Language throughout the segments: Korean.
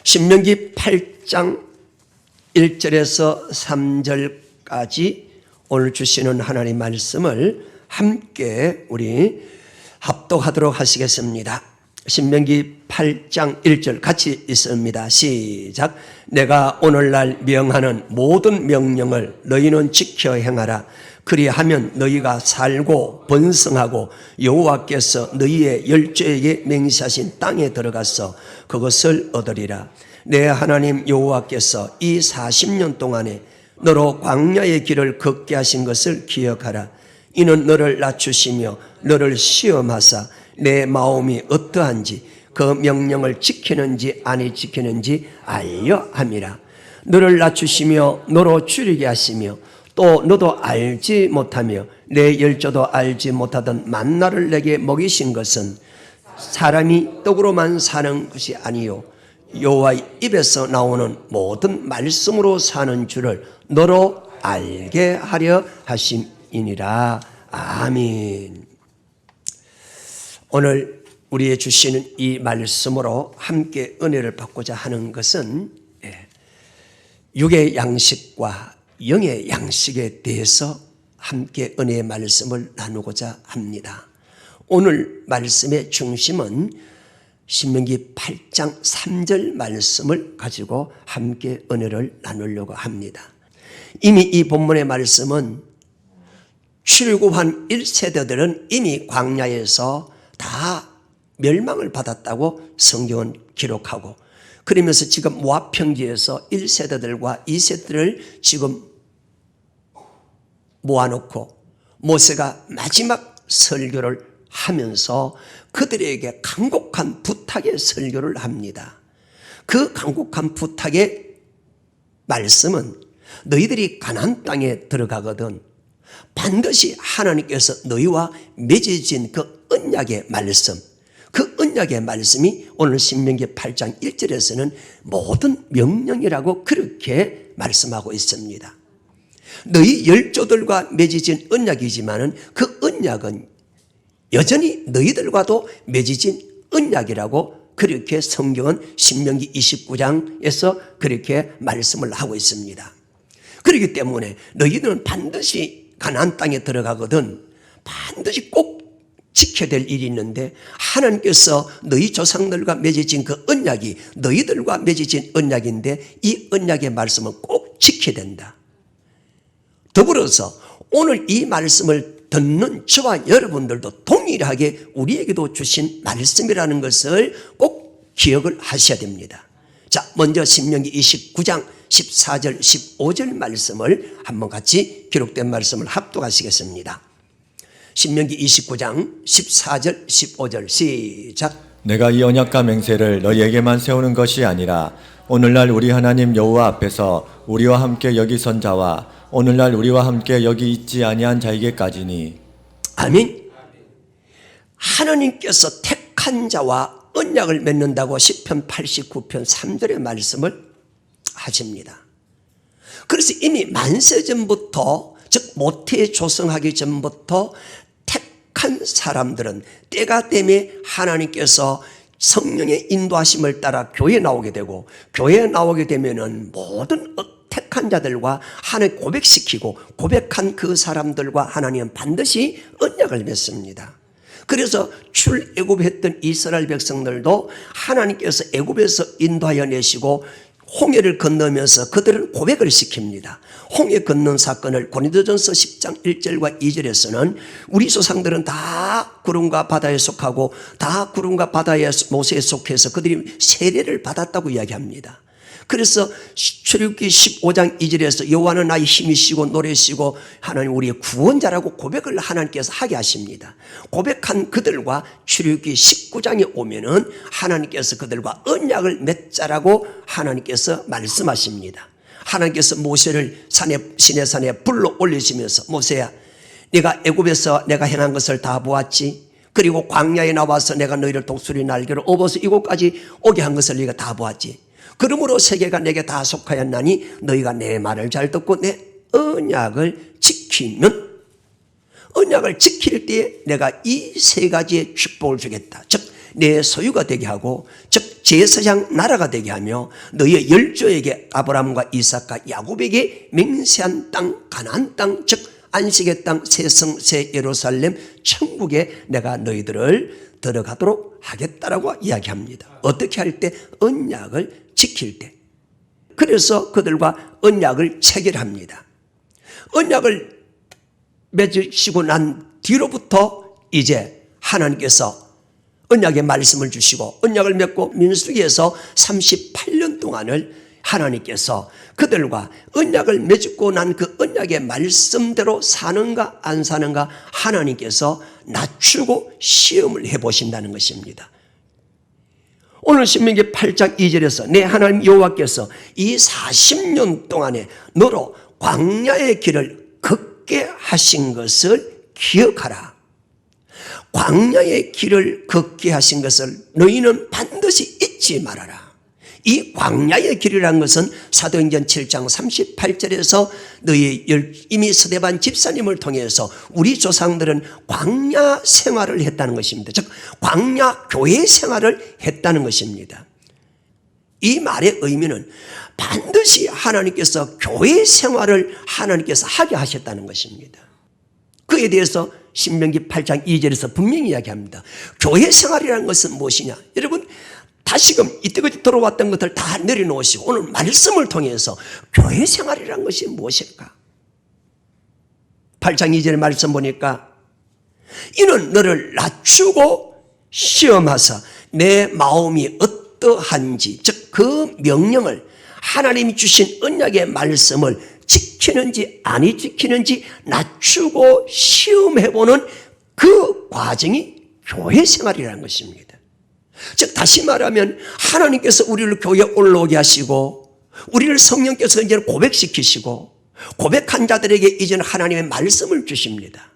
신명기 8장 1절에서 3절까지 오늘 주시는 하나님 말씀을 함께 우리 합독하도록 하시겠습니다. 신명기 8장 1절 같이 있습니다. 시작. 내가 오늘날 명하는 모든 명령을 너희는 지켜 행하라. 그리하면 너희가 살고 번성하고 여호와께서 너희의 열조에게 맹세하신 땅에 들어가서 그것을 얻으리라. 내 하나님 여호와께서 이 40년 동안에 너로 광야의 길을 걷게 하신 것을 기억하라. 이는 너를 낮추시며 너를 시험하사 내 마음이 어떠한지 그 명령을 지키는지 아니 지키는지 알려 함이라. 너를 낮추시며 너로 줄이게 하시며 또 너도 알지 못하며 내 열조도 알지 못하던 만나를 내게 먹이신 것은 사람이 떡으로만 사는 것이 아니요 여호와의 입에서 나오는 모든 말씀으로 사는 줄을 너로 알게 하려 하심이니라. 아멘. 오늘 우리의 주시는 이 말씀으로 함께 은혜를 받고자 하는 것은 육의 양식과 영의 양식에 대해서 함께 은혜의 말씀을 나누고자 합니다. 오늘 말씀의 중심은 신명기 8장 3절 말씀을 가지고 함께 은혜를 나누려고 합니다. 이미 이 본문의 말씀은 출애굽한 1세대들은 이미 광야에서 다 멸망을 받았다고 성경은 기록하고, 그러면서 지금 모압 평지에서 1세대들과 2세대를 지금 모아놓고 모세가 마지막 설교를 하면서 그들에게 간곡한 부탁의 설교를 합니다. 그 간곡한 부탁의 말씀은 너희들이 가나안 땅에 들어가거든 반드시 하나님께서 너희와 맺어진 그 언약의 말씀, 그 언약의 말씀이 오늘 신명기 8장 1절에서는 모든 명령이라고 그렇게 말씀하고 있습니다. 너희 열조들과 맺어진 언약이지만은 그 언약은 여전히 너희들과도 맺어진 언약이라고 그렇게 성경은 신명기 29장에서 그렇게 말씀을 하고 있습니다. 그렇기 때문에 너희들은 반드시 가나안 땅에 들어가거든 반드시 꼭 지켜야 될 일이 있는데, 하나님께서 너희 조상들과 맺어진 그 언약이 너희들과 맺어진 언약인데 이 언약의 말씀은 꼭 지켜야 된다. 더불어서 오늘 이 말씀을 듣는 저와 여러분들도 동일하게 우리에게도 주신 말씀이라는 것을 꼭 기억을 하셔야 됩니다. 자, 먼저 신명기 29장 14절 15절 말씀을 한번 같이 기록된 말씀을 합독하시겠습니다. 신명기 29장 14절 15절 시작. 내가 이 언약과 맹세를 너희에게만 세우는 것이 아니라 오늘날 우리 하나님 여호와 앞에서 우리와 함께 여기 선 자와 오늘날 우리와 함께 여기 있지 아니한 자에게까지니. 아멘. 하나님께서 택한 자와 언약을 맺는다고 시편 89편 3절의 말씀을 하십니다. 그래서 이미 만세전부터, 즉 모태 조성하기 전부터 택한 사람들은 때가 되면 하나님께서 성령의 인도하심을 따라 교회에 나오게 되고, 교회에 나오게 되면은 모든 택한 자들과 하나님 고백시키고, 고백한 그 사람들과 하나님은 반드시 언약을 맺습니다. 그래서 출애굽했던 이스라엘 백성들도 하나님께서 애굽에서 인도하여 내시고 홍해를 건너면서 그들은 고백을 시킵니다. 홍해 건넌 사건을 고린도전서 10장 1절과 2절에서는 우리 조상들은 다 구름과 바다에 속하고 다 구름과 바다에 모세에 속해서 그들이 세례를 받았다고 이야기합니다. 그래서 출애굽기 15장 2절에서 여호와는 나의 힘이시고 노래시고 하나님 우리의 구원자라고 고백을 하나님께서 하게 하십니다. 고백한 그들과 출애굽기 19장에 오면은 하나님께서 그들과 언약을 맺자라고 하나님께서 말씀하십니다. 하나님께서 모세를 시내산에 불러 올리시면서 모세야, 네가 애굽에서 내가 행한 것을 다 보았지. 그리고 광야에 나와서 내가 너희를 독수리 날개로 업어서 이곳까지 오게 한 것을 네가 다 보았지. 그러므로 세계가 내게 다 속하였나니 너희가 내 말을 잘 듣고 내 언약을 지키면, 언약을 지킬 때에 내가 이 세 가지의 축복을 주겠다. 즉 내 소유가 되게 하고, 즉 제사장 나라가 되게 하며 너희의 열조에게 아브라함과 이삭과 야곱에게 맹세한 땅 가나안 땅 즉 안식의 땅 새 성 새 예루살렘 천국에 내가 너희들을 들어가도록 하겠다라고 이야기합니다. 어떻게 할 때? 언약을 지킬 때. 그래서 그들과 언약을 체결합니다. 언약을 맺으시고 난 뒤로부터 이제 하나님께서 언약의 말씀을 주시고 언약을 맺고 민수기에서 38년 동안을 하나님께서 그들과 언약을 맺고 난 그 언약의 말씀대로 사는가 안 사는가 하나님께서 낮추고 시험을 해보신다는 것입니다. 오늘 신명기 8장 2절에서 내 하나님 여호와께서 이 40년 동안에 너로 광야의 길을 걷게 하신 것을 기억하라. 광야의 길을 걷게 하신 것을 너희는 반드시 잊지 말아라. 이 광야의 길이라는 것은 사도행전 7장 38절에서 너희 이미 스데반 집사님을 통해서 우리 조상들은 광야 생활을 했다는 것입니다. 즉 광야 교회 생활을 했다는 것입니다. 이 말의 의미는 반드시 하나님께서 교회 생활을 하나님께서 하게 하셨다는 것입니다. 그에 대해서 신명기 8장 2절에서 분명히 이야기합니다. 교회 생활이라는 것은 무엇이냐? 여러분 다시금 이때까지 들어왔던 것들 다 내려놓으시고 오늘 말씀을 통해서 교회 생활이라는 것이 무엇일까? 8장 2절의 말씀 보니까 이는 너를 낮추고 시험하사 내 마음이 어떠한지 즉 그 명령을 하나님이 주신 언약의 말씀을 지키는지 아니 지키는지 낮추고 시험해보는 그 과정이 교회 생활이라는 것입니다. 즉 다시 말하면 하나님께서 우리를 교회에 올라오게 하시고 우리를 성령께서 이제는 고백시키시고 고백한 자들에게 이제는 하나님의 말씀을 주십니다.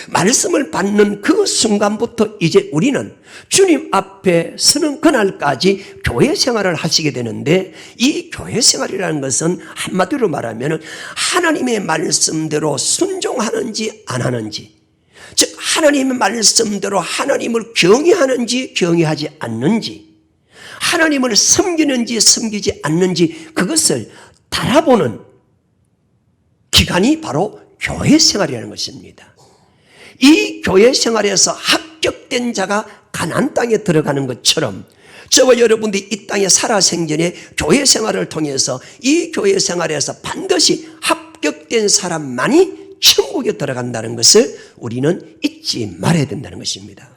말씀을 받는 그 순간부터 이제 우리는 주님 앞에 서는 그날까지 교회 생활을 하시게 되는데 이 교회 생활이라는 것은 한마디로 말하면 하나님의 말씀대로 순종하는지 안 하는지 즉 하나님의 말씀대로 하나님을 경외하는지 경외하지 않는지 하나님을 섬기는지 섬기지 않는지 그것을 달아보는 기간이 바로 교회 생활이라는 것입니다. 이 교회 생활에서 합격된 자가 가나안 땅에 들어가는 것처럼 저와 여러분들이 이 땅에 살아생전에 교회 생활을 통해서 이 교회 생활에서 반드시 합격된 사람만이 천국에 들어간다는 것을 우리는 잊지 말아야 된다는 것입니다.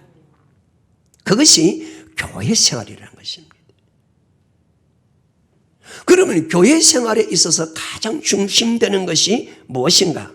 그것이 교회 생활이라는 것입니다. 그러면 교회 생활에 있어서 가장 중심되는 것이 무엇인가?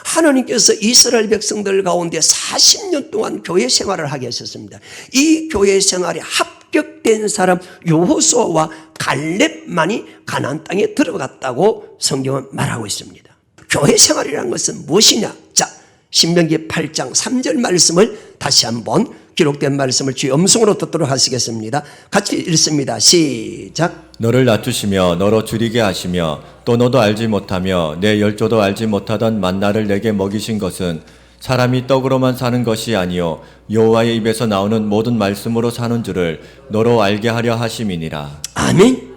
하나님께서 이스라엘 백성들 가운데 40년 동안 교회 생활을 하게 하셨습니다. 이 교회 생활에 합격된 사람 여호수아와 갈렙만이 가나안 땅에 들어갔다고 성경은 말하고 있습니다. 교회 생활이라는 것은 무엇이냐? 자, 신명기 8장 3절 말씀을 다시 한번 기록된 말씀을 주의 음성으로 듣도록 하시겠습니다. 같이 읽습니다. 시작. 너를 낮추시며 너로 줄이게 하시며 또 너도 알지 못하며 내 열조도 알지 못하던 만나를 내게 먹이신 것은 사람이 떡으로만 사는 것이 아니요 여호와의 입에서 나오는 모든 말씀으로 사는 줄을 너로 알게 하려 하심이니라. 아멘.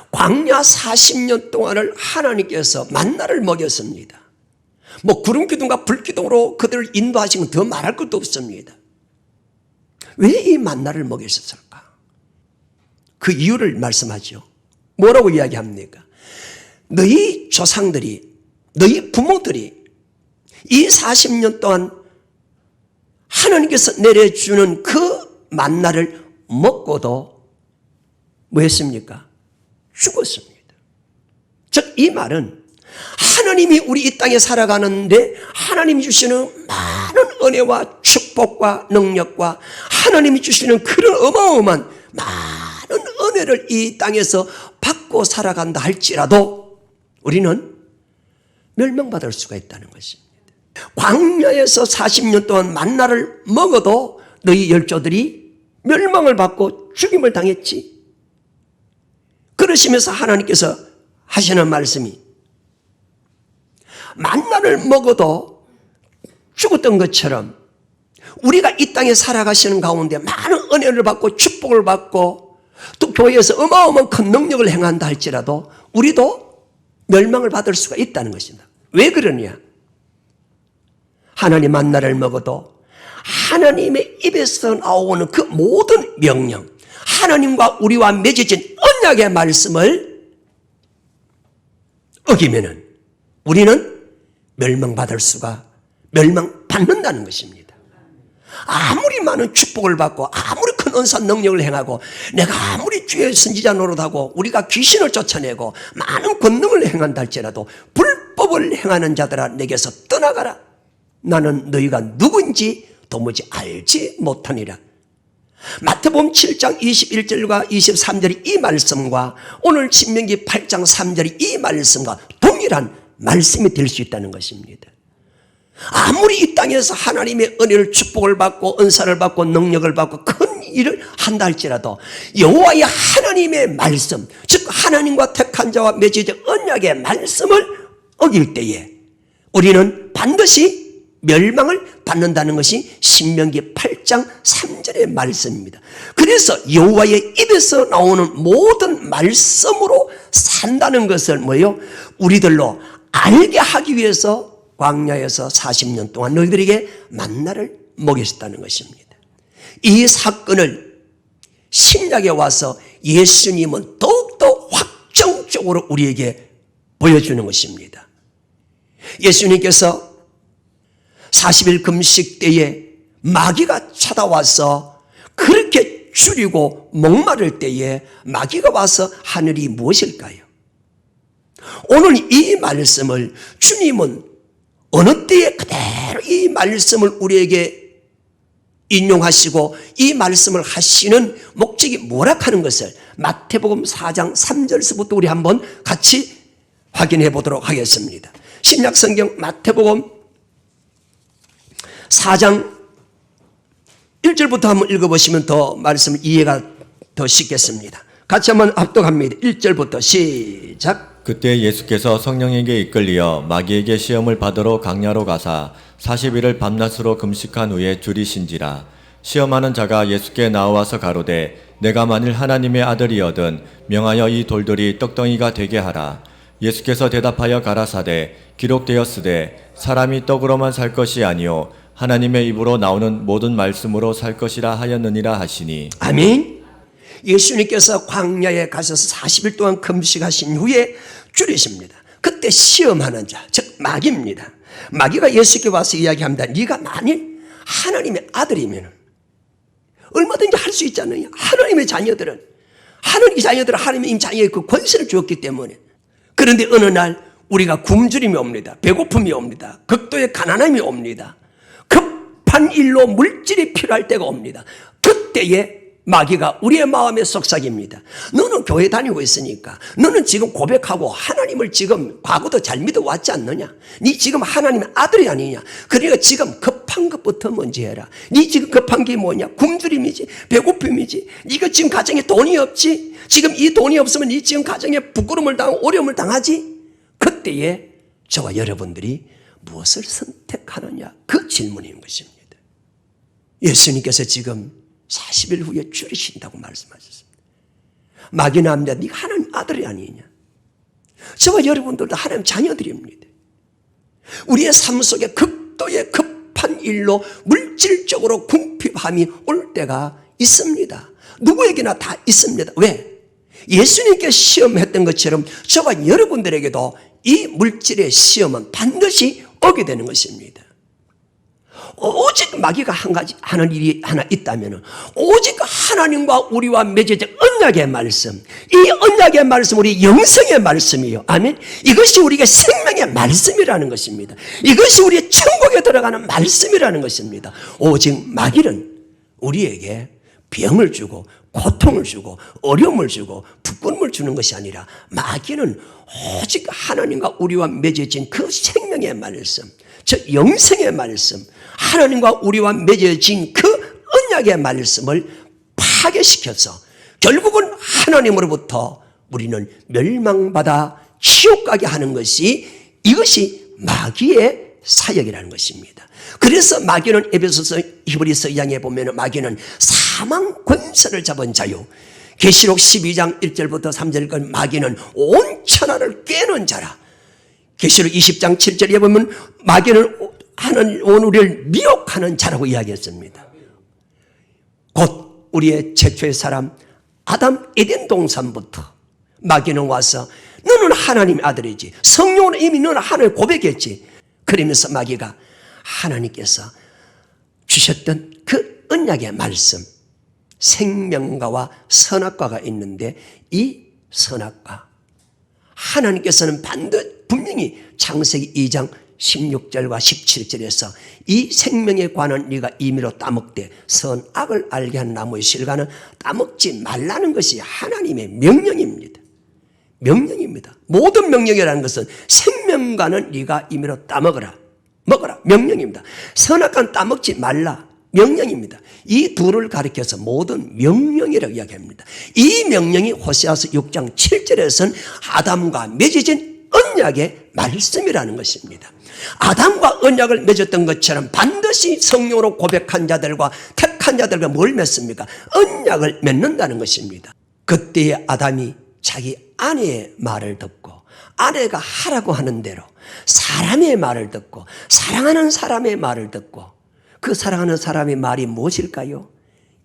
광야 40년 동안을 하나님께서 만나를 먹였습니다. 뭐 구름기둥과 불기둥으로 그들을 인도하신 건 더 말할 것도 없습니다. 왜 이 만나를 먹이셨을까? 그 이유를 말씀하죠. 뭐라고 이야기합니까? 너희 조상들이, 너희 부모들이 이 40년 동안 하나님께서 내려주는 그 만나를 먹고도 뭐 했습니까? 죽었습니다. 즉, 이 말은 하나님이 우리 이 땅에 살아가는데 하나님이 주시는 많은 은혜와 축복과 능력과 하나님이 주시는 그런 어마어마한 많은 은혜를 이 땅에서 받고 살아간다 할지라도 우리는 멸망받을 수가 있다는 것입니다. 광야에서 40년 동안 만나를 먹어도 너희 열조들이 멸망을 받고 죽임을 당했지. 그러시면서 하나님께서 하시는 말씀이 만나를 먹어도 죽었던 것처럼 우리가 이 땅에 살아가시는 가운데 많은 은혜를 받고 축복을 받고 또 교회에서 어마어마한 큰 능력을 행한다 할지라도 우리도 멸망을 받을 수가 있다는 것입니다. 왜 그러냐? 하나님 만나를 먹어도 하나님의 입에서 나오는 그 모든 명령, 하나님과 우리와 맺어진 언약의 말씀을 어기면은 우리는 멸망받는다는 것입니다. 아무리 많은 축복을 받고 아무리 큰 은사 능력을 행하고 내가 아무리 주의 선지자 노릇하고 우리가 귀신을 쫓아내고 많은 권능을 행한다 할지라도 불법을 행하는 자들아 내게서 떠나가라. 나는 너희가 누구인지 도무지 알지 못하니라. 마태복음 7장 21절과 23절의 이 말씀과 오늘 신명기 8장 3절의 이 말씀과 동일한 말씀이 될 수 있다는 것입니다. 아무리 이 땅에서 하나님의 은혜를 축복을 받고 은사를 받고 능력을 받고 큰 일을 한다 할지라도 여호와의 하나님의 말씀, 즉 하나님과 택한 자와 맺어진 언약의 말씀을 어길 때에 우리는 반드시 멸망을 받는다는 것이 신명기 8장 3절의 말씀입니다. 그래서 여호와의 입에서 나오는 모든 말씀으로 산다는 것을 뭐예요? 우리들로 알게 하기 위해서 광야에서 40년 동안 너희들에게 만나를 먹이셨다는 것입니다. 이 사건을 신약에 와서 예수님은 더욱더 확정적으로 우리에게 보여주는 것입니다. 예수님께서 40일 금식 때에 마귀가 찾아와서 그렇게 줄이고 목마를 때에 마귀가 와서 하늘이 무엇일까요? 오늘 이 말씀을 주님은 어느 때에 그대로 이 말씀을 우리에게 인용하시고 이 말씀을 하시는 목적이 뭐라 하는 것을 마태복음 4장 3절서부터 우리 한번 같이 확인해 보도록 하겠습니다. 신약성경 마태복음 4장 1절부터 한번 읽어보시면 더 말씀 이해가 더 쉽겠습니다. 같이 한번 합독합니다. 1절부터 시작. 그때 예수께서 성령에게 이끌리어 마귀에게 시험을 받으러 강야로 가사 40일을 밤낮으로 금식한 후에 줄이신지라. 시험하는 자가 예수께 나와서 가로되 내가 만일 하나님의 아들이거든 명하여 이 돌들이 떡덩이가 되게 하라. 예수께서 대답하여 가라사대 기록되었으되 사람이 떡으로만 살 것이 아니요 하나님의 입으로 나오는 모든 말씀으로 살 것이라 하였느니라 하시니. 아멘. 예수님께서 광야에 가셔서 40일 동안 금식하신 후에 줄이십니다. 그때 시험하는 자, 즉 마귀입니다. 마귀가 예수께 와서 이야기합니다. 네가 만일 하나님의 아들이면 얼마든지 할 수 있지 않느냐. 하나님의 자녀들은 하나님의 자녀의 그 권세를 주었기 때문에. 그런데 어느 날 우리가 굶주림이 옵니다. 배고픔이 옵니다. 극도의 가난함이 옵니다. 급한 일로 물질이 필요할 때가 옵니다. 그때에 마귀가 우리의 마음에 속삭입니다. 너는 교회 다니고 있으니까 너는 지금 고백하고 하나님을 지금 과거도 잘 믿어왔지 않느냐. 네 지금 하나님의 아들이 아니냐. 그러니까 지금 급한 것부터 먼저 해라. 네 지금 급한 게 뭐냐. 굶주림이지 배고픔이지. 네가 지금 가정에 돈이 없지. 지금 이 돈이 없으면 네 지금 가정에 부끄러움을 당하고 어려움을 당하지. 그때에 저와 여러분들이 무엇을 선택하느냐. 그 질문인 것입니다. 예수님께서 지금 40일 후에 줄이신다고 말씀하셨습니다. 마귀는 합니다. 네가 하나님 아들이 아니냐. 저와 여러분들도 하나님 자녀들입니다. 우리의 삶 속에 극도의 급한 일로 물질적으로 궁핍함이 올 때가 있습니다. 누구에게나 다 있습니다. 왜? 예수님께 시험했던 것처럼 저와 여러분들에게도 이 물질의 시험은 반드시 오게 되는 것입니다. 오직 마귀가 한 가지 하는 일이 하나 있다면 오직 하나님과 우리와 맺어진 언약의 말씀, 이 언약의 말씀 우리 영생의 말씀이요. 아멘. 이것이 우리가 생명의 말씀이라는 것입니다. 이것이 우리의 천국에 들어가는 말씀이라는 것입니다. 오직 마귀는 우리에게 병을 주고 고통을 주고 어려움을 주고 부끄러움을 주는 것이 아니라 마귀는 오직 하나님과 우리와 맺어진 그 생명의 말씀, 즉 영생의 말씀, 하나님과 우리와 맺어진 그 언약의 말씀을 파괴시켜서 결국은 하나님으로부터 우리는 멸망받아 지옥 가게 하는 것이 이것이 마귀의 사역이라는 것입니다. 그래서 마귀는 에베소서 히브리서 2장에 보면 마귀는 사망 권세를 잡은 자요, 계시록 12장 1절부터 3절까지 마귀는 온 천하를 꿰는 자라. 계시록 20장 7절에 보면 마귀는 온 우리를 미혹하는 자라고 이야기했습니다. 곧 우리의 최초의 사람 아담 에덴 동산부터 마귀는 와서 너는 하나님의 아들이지, 성령은 이미 너는 하나님을 고백했지. 그러면서 마귀가 하나님께서 주셨던 그 언약의 말씀, 생명과와 선악과가 있는데 이 선악과, 하나님께서는 분명히 창세기 2장 16절과 17절에서 이 생명에 관한 네가 임의로 따먹되 선악을 알게 한 나무의 실과는 따먹지 말라는 것이 하나님의 명령입니다. 명령입니다. 모든 명령이라는 것은 생명과는 네가 임의로 따먹어라, 먹어라, 명령입니다. 선악과는 따먹지 말라, 명령입니다. 이 둘을 가리켜서 모든 명령이라고 이야기합니다. 이 명령이 호세아서 6장 7절에서는 아담과 맺어진 언약의 말씀이라는 것입니다. 아담과 언약을 맺었던 것처럼 반드시 성령으로 고백한 자들과 택한 자들과 뭘 맺습니까? 언약을 맺는다는 것입니다. 그때의 아담이 자기 아내의 말을 듣고 아내가 하라고 하는 대로 사람의 말을 듣고 사랑하는 사람의 말을 듣고, 그 사랑하는 사람의 말이 무엇일까요?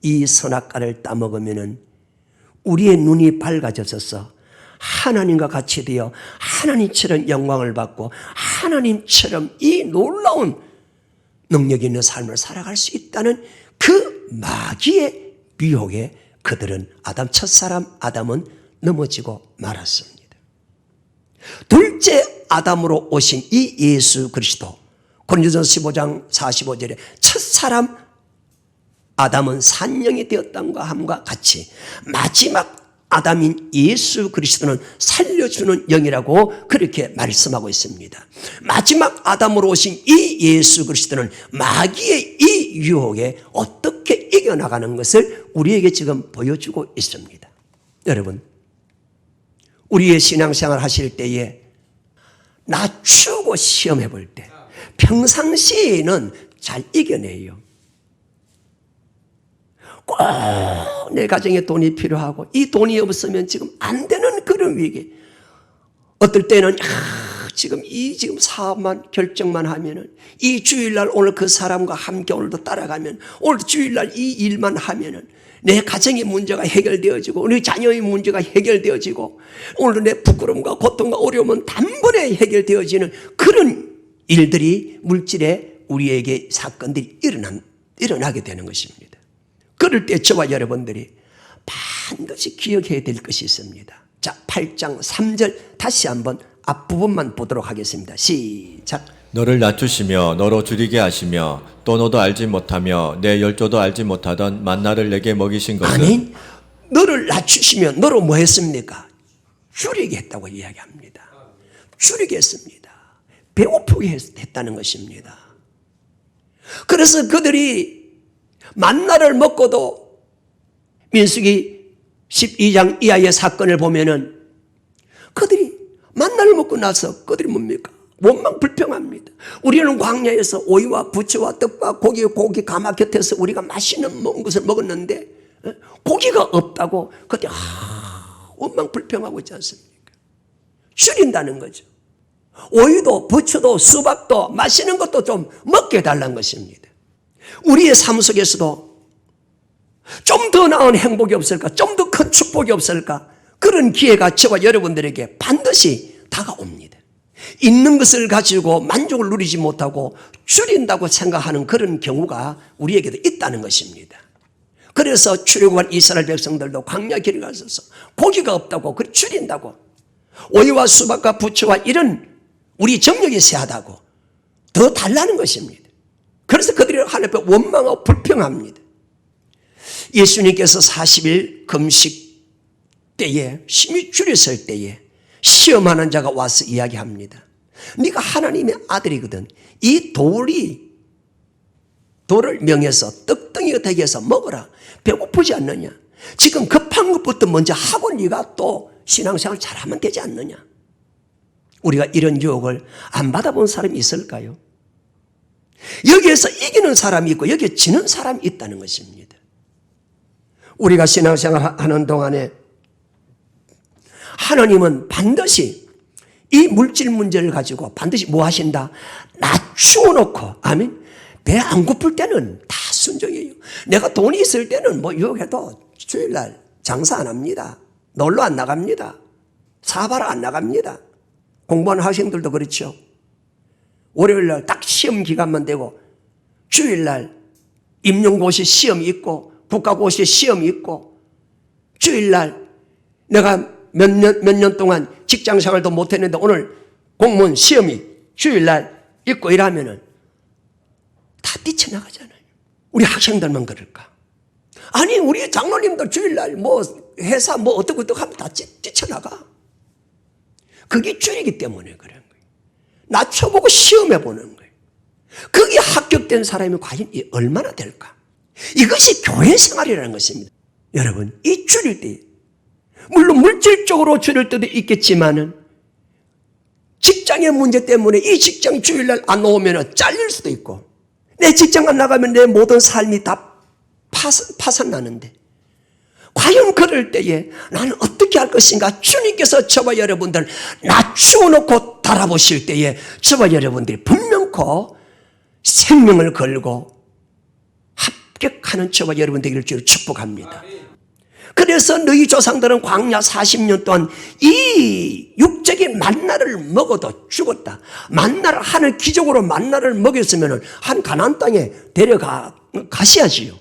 이 선악과를 따먹으면 우리의 눈이 밝아져서 하나님과 같이 되어 하나님처럼 영광을 받고 하나님처럼 이 놀라운 능력 있는 삶을 살아갈 수 있다는 그 마귀의 미혹에 그들은 첫사람 아담은 넘어지고 말았습니다. 둘째 아담으로 오신 이 예수 그리스도, 고린도전서 15장 45절에 첫사람 아담은 산영이 되었다는 함과 같이 마지막 아담인 예수 그리스도는 살려주는 영이라고 그렇게 말씀하고 있습니다. 마지막 아담으로 오신 이 예수 그리스도는 마귀의 이 유혹에 어떻게 이겨나가는 것을 우리에게 지금 보여주고 있습니다. 여러분, 우리의 신앙생활 하실 때에 낮추고 시험해 볼 때 평상시에는 잘 이겨내요. 꼭 내 가정에 돈이 필요하고 이 돈이 없으면 지금 안 되는 그런 위기. 어떨 때는 지금 사업만 결정만 하면은, 이 주일날 오늘 그 사람과 함께 오늘도 따라가면, 오늘 주일날 이 일만 하면은 내 가정의 문제가 해결되어지고 우리 자녀의 문제가 해결되어지고 오늘도 내 부끄러움과 고통과 어려움은 단번에 해결되어지는 그런 일들이, 물질에 우리에게 사건들이 일어나게 되는 것입니다. 그럴 때 저와 여러분들이 반드시 기억해야 될 것이 있습니다. 자, 8장 3절 다시 한번 앞부분만 보도록 하겠습니다. 시작. 너를 낮추시며 너로 줄이게 하시며 또 너도 알지 못하며 내 열조도 알지 못하던 만나를 내게 먹이신 것은. 아멘. 너를 낮추시며 너로 뭐 했습니까? 줄이게 했다고 이야기합니다. 줄이게 했습니다. 배고프게 했다는 것입니다. 그래서 그들이 만나를 먹고도 민수기 12장 이하의 사건을 보면은 그들이 만나를 먹고 나서 그들이 뭡니까? 원망 불평합니다. 우리는 광야에서 오이와 부추와 떡과 고기 가마 곁에서 우리가 맛있는 것을 먹었는데 고기가 없다고 그때 원망 불평하고 있지 않습니까? 줄인다는 거죠. 오이도 부추도 수박도 맛있는 것도 좀 먹게 해달라는 것입니다. 우리의 삶 속에서도 좀 더 나은 행복이 없을까? 좀 더 큰 축복이 없을까? 그런 기회가 저와 여러분들에게 반드시 다가옵니다. 있는 것을 가지고 만족을 누리지 못하고 줄인다고 생각하는 그런 경우가 우리에게도 있다는 것입니다. 그래서 출애굽한 이스라엘 백성들도 광야 길을 가서서 고기가 없다고 줄인다고, 오이와 수박과 부추와 이런 우리 정력이 세하다고 더 달라는 것입니다. 그래서 그들이 하나님 앞에 원망하고 불평합니다. 예수님께서 40일 금식 때에 심히 줄였을 때에 시험하는 자가 와서 이야기합니다. 네가 하나님의 아들이거든. 이 돌을 명해서 떡덩이가 되게 해서 먹어라. 배고프지 않느냐? 지금 급한 것부터 먼저 하고 네가 또 신앙생활 잘하면 되지 않느냐? 우리가 이런 유혹을 안 받아본 사람이 있을까요? 여기에서 이기는 사람이 있고 여기에 지는 사람이 있다는 것입니다. 우리가 신앙생활 하는 동안에 하나님은 반드시 이 물질 문제를 가지고 반드시 뭐 하신다? 낮추어 놓고, 아멘. 배 안 고플 때는 다 순종이에요. 내가 돈이 있을 때는 뭐 유혹해도 주일날 장사 안 합니다. 놀러 안 나갑니다. 사바라 안 나갑니다. 공부하는 학생들도 그렇죠. 월요일날 딱 시험 기간만 되고 주일날 임용고시 시험이 있고 국가고시 시험이 있고 주일날 내가 몇 년 동안 직장생활도 못했는데 오늘 공무원 시험이 주일날 있고 이러면은 다 뛰쳐나가잖아요. 우리 학생들만 그럴까? 아니 우리 장로님도 주일날 뭐 회사 뭐 어떻게 하면 다 뛰쳐나가. 그게 줄이기 때문에 그런 거예요. 낮춰보고 시험해보는 거예요. 거기에 합격된 사람이 과연 얼마나 될까? 이것이 교회 생활이라는 것입니다. 여러분 이 줄일 때 물론 물질적으로 줄일 때도 있겠지만은 직장의 문제 때문에 이 직장 주일날 안 오면 잘릴 수도 있고 내 직장 안 나가면 내 모든 삶이 다 파산나는데 과연 그럴 때에 나는 어떻게 할 것인가? 주님께서 저와 여러분들 낮추어 놓고 달아보실 때에 저와 여러분들이 분명코 생명을 걸고 합격하는 저와 여러분들이 될 줄 축복합니다. 그래서 너희 조상들은 광야 40년 동안 이 육적인 만나를 먹어도 죽었다. 만나를 하늘 기적으로 만나를 먹였으면 한 가나안 땅에 데려가셔야지요.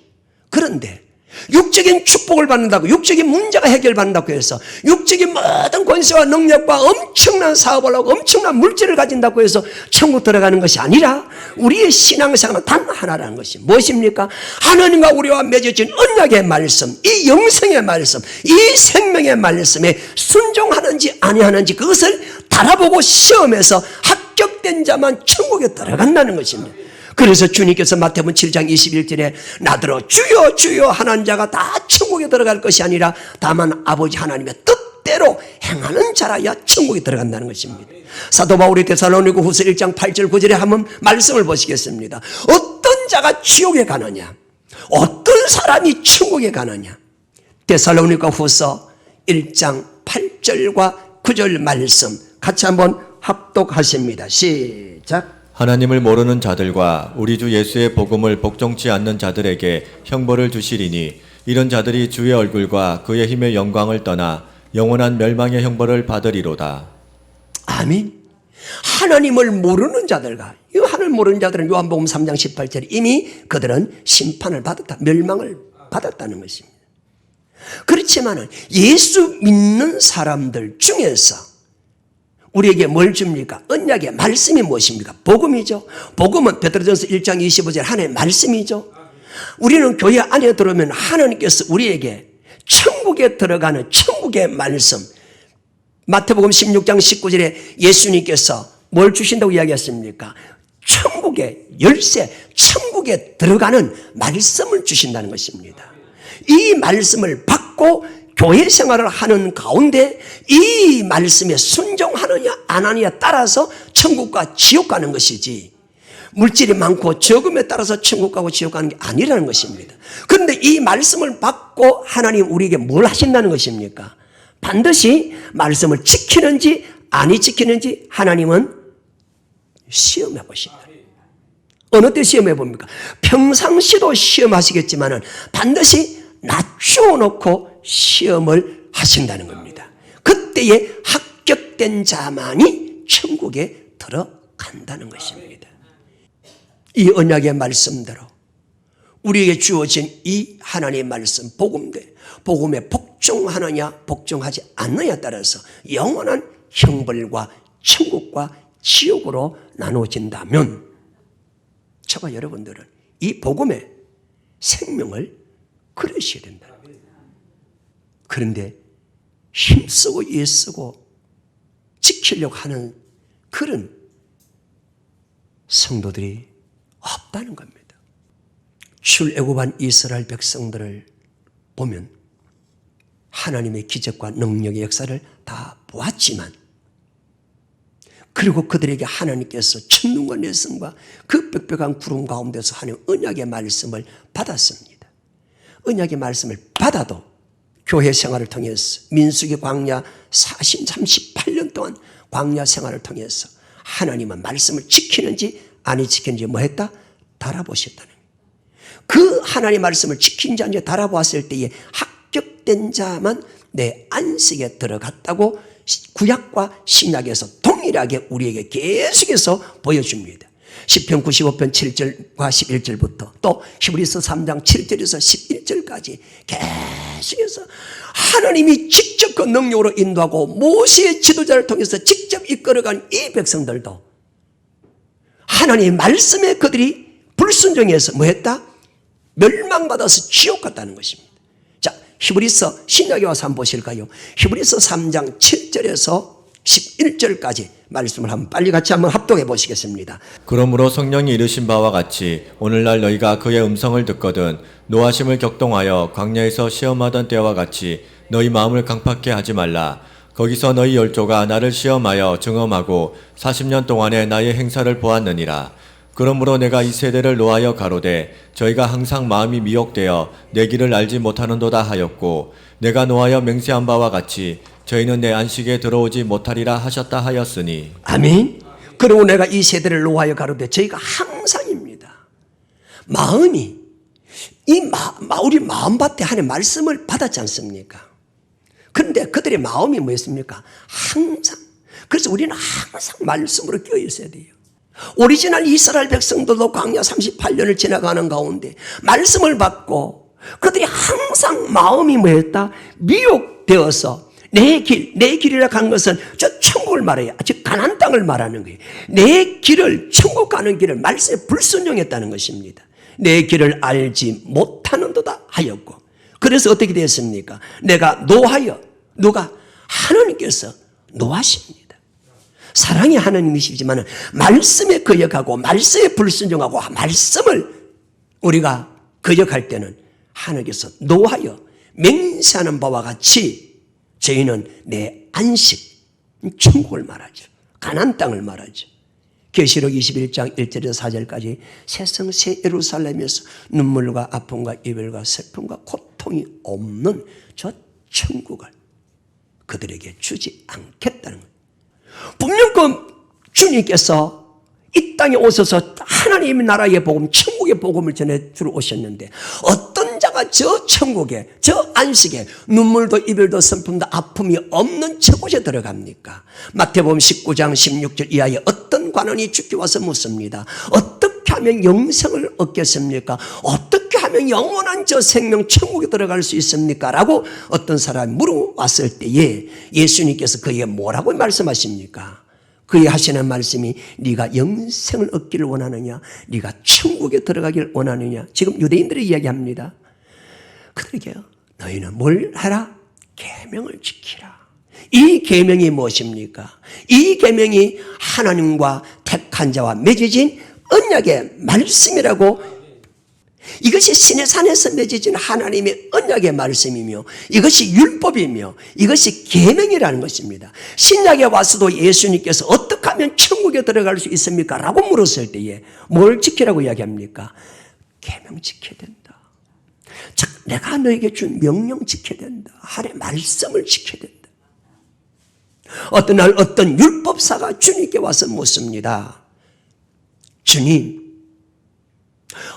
그런데 육적인 축복을 받는다고 육적인 문제가 해결받는다고 해서 육적인 모든 권세와 능력과 엄청난 사업을 하고 엄청난 물질을 가진다고 해서 천국 들어가는 것이 아니라 우리의 신앙생활은 단 하나라는 것이 무엇입니까? 하나님과 우리와 맺어진 언약의 말씀, 이 영생의 말씀, 이 생명의 말씀에 순종하는지 아니하는지 그것을 달아보고 시험해서 합격된 자만 천국에 들어간다는 것입니다. 그래서 주님께서 마태복음 7장 21절에 나더러 주여 주여 하는 자가 다 천국에 들어갈 것이 아니라 다만 아버지 하나님의 뜻대로 행하는 자라야 천국에 들어간다는 것입니다. 사도 바울이 데살로니가 후서 1장 8절 9절에 한번 말씀을 보시겠습니다. 어떤 자가 지옥에 가느냐, 어떤 사람이 천국에 가느냐. 데살로니가 후서 1장 8절과 9절 말씀 같이 한번 합독하십니다. 시작. 하나님을 모르는 자들과 우리 주 예수의 복음을 복종치 않는 자들에게 형벌을 주시리니 이런 자들이 주의 얼굴과 그의 힘의 영광을 떠나 영원한 멸망의 형벌을 받으리로다. 아멘. 하나님을 모르는 자들과 이 하나님을 모르는 자들은 요한복음 3장 18절에 이미 그들은 심판을 받았다. 멸망을 받았다는 것입니다. 그렇지만 예수 믿는 사람들 중에서 우리에게 뭘 줍니까? 언약의 말씀이 무엇입니까? 복음이죠. 복음은 베드로전서 1장 25절 하나님의 말씀이죠. 우리는 교회 안에 들어오면 하나님께서 우리에게 천국에 들어가는 천국의 말씀, 마태복음 16장 19절에 예수님께서 뭘 주신다고 이야기했습니까? 천국의 열쇠, 천국에 들어가는 말씀을 주신다는 것입니다. 이 말씀을 받고 교회 생활을 하는 가운데 이 말씀에 순종하느냐 안 하느냐에 따라서 천국과 지옥 가는 것이지 물질이 많고 적음에 따라서 천국 가고 지옥 가는 게 아니라는 것입니다. 그런데 이 말씀을 받고 하나님 우리에게 뭘 하신다는 것입니까? 반드시 말씀을 지키는지 아니 지키는지 하나님은 시험해 보신다. 어느 때 시험해 봅니까? 평상시도 시험하시겠지만은 반드시 낮추어 놓고 시험을 하신다는 겁니다. 그때에 합격된 자만이 천국에 들어간다는 것입니다. 이 언약의 말씀대로 우리에게 주어진 이 하나님의 말씀 복음에 복종하느냐 복종하지 않느냐에 따라서 영원한 형벌과 천국과 지옥으로 나눠진다면 저와 여러분들은 이 복음의 생명을 그러셔야 된다. 그런데 힘쓰고 애쓰고 지키려고 하는 그런 성도들이 없다는 겁니다. 출애굽한 이스라엘 백성들을 보면 하나님의 기적과 능력의 역사를 다 보았지만 그리고 그들에게 하나님께서 천눈과 내성과 그 빽빽한 구름 가운데서 하나님 언약의 말씀을 받았습니다. 언약의 말씀을 받아도 교회 생활을 통해서 민수기 광야 38년 동안 광야 생활을 통해서 하나님은 말씀을 지키는지 아니 지키는지 뭐 했다? 달아보셨다는 거예요. 그 하나님의 말씀을 지킨지 아닌지 달아보았을 때에 합격된 자만 내 안식에 들어갔다고 구약과 신약에서 동일하게 우리에게 계속해서 보여줍니다. 시편 95편 7절과 11절부터 또 히브리서 3장 7절에서 11절까지 계속해서 하나님이 직접 그 능력으로 인도하고 모세의 지도자를 통해서 직접 이끌어간 이 백성들도 하나님의 말씀에 그들이 불순종해서 뭐 했다? 멸망받아서 지옥 갔다는 것입니다. 자, 히브리서 신약에 와서 한번 보실까요? 히브리서 3장 7절에서 11절까지 말씀을 한번 빨리 같이 한번 합독해 보시겠습니다. 그러므로 성령이 이르신 바와 같이 오늘날 너희가 그의 음성을 듣거든 노하심을 격동하여 광야에서 시험하던 때와 같이 너희 마음을 강팍해 하지 말라. 거기서 너희 열조가 나를 시험하여 증험하고 40년 동안에 나의 행사를 보았느니라. 그러므로 내가 이 세대를 노하여 가로되 저희가 항상 마음이 미혹되어 내 길을 알지 못하는도다 하였고 내가 노하여 맹세한 바와 같이 저희는 내 안식에 들어오지 못하리라 하셨다 하였으니. 아멘. 그리고 내가 이 세대를 노하여 가로되 저희가 항상입니다. 마음이 우리 마음밭에 하나님의 말씀을 받았지 않습니까? 그런데 그들의 마음이 뭐였습니까? 항상. 그래서 우리는 항상 말씀으로 끼어 있어야 돼요. 오리지널 이스라엘 백성들도 광야 38년을 지나가는 가운데 말씀을 받고 그들이 항상 마음이 뭐였다? 미혹되어서 내 길이라 한 것은 저 천국을 말해요. 즉 가나안 땅을 말하는 거예요. 내 길을 천국 가는 길을 말씀에 불순종했다는 것입니다. 내 길을 알지 못하는도다 하였고 그래서 어떻게 되었습니까? 내가 노하여 누가? 하나님께서 노하십니다. 사랑의 하나님이시지만 말씀에 거역하고 말씀에 불순종하고 말씀을 우리가 거역할 때는 하나님께서 노하여 맹세하는 바와 같이 저희는 내 안식, 천국을 말하죠. 가나안 땅을 말하죠. 계시록 21장 1절에서 4절까지 새성 새 예루살렘에서 눈물과 아픔과 이별과 슬픔과 고통이 없는 저 천국을 그들에게 주지 않겠다는 거예요. 분명 그 주님께서 이 땅에 오셔서 하나님의 나라의 복음, 천국의 복음을 전해 주러 오셨는데 어떤 자가 저 천국에, 저 안식에 눈물도 이별도 슬픔도 아픔이 없는 저곳에 들어갑니까? 마태복음 19장 16절 이하에 어떤 관원이 주께 와서 묻습니다. 어떻게 하면 영생을 얻겠습니까? 어떻게 하면 영원한 저 생명 천국에 들어갈 수 있습니까? 라고 어떤 사람이 물어왔을 때에 예수님께서 그에게 뭐라고 말씀하십니까? 그의 하시는 말씀이 네가 영생을 얻기를 원하느냐? 네가 천국에 들어가기를 원하느냐? 지금 유대인들이 이야기합니다. 그들에게 너희는 뭘 하라? 계명을 지키라. 이 계명이 무엇입니까? 이 계명이 하나님과 택한 자와 맺어진 언약의 말씀이라고. 이것이 시내산에서 맺어진 하나님의 언약의 말씀이며 이것이 율법이며 이것이 계명이라는 것입니다. 신약에 와서도 예수님께서 어떻게 하면 천국에 들어갈 수 있습니까? 라고 물었을 때에 뭘 지키라고 이야기합니까? 계명 지켜야 된다. 즉 내가 너에게 준 명령 지켜야 된다. 하나님의 말씀을 지켜야 된다. 어떤 날 어떤 율법사가 주님께 와서 묻습니다. 주님,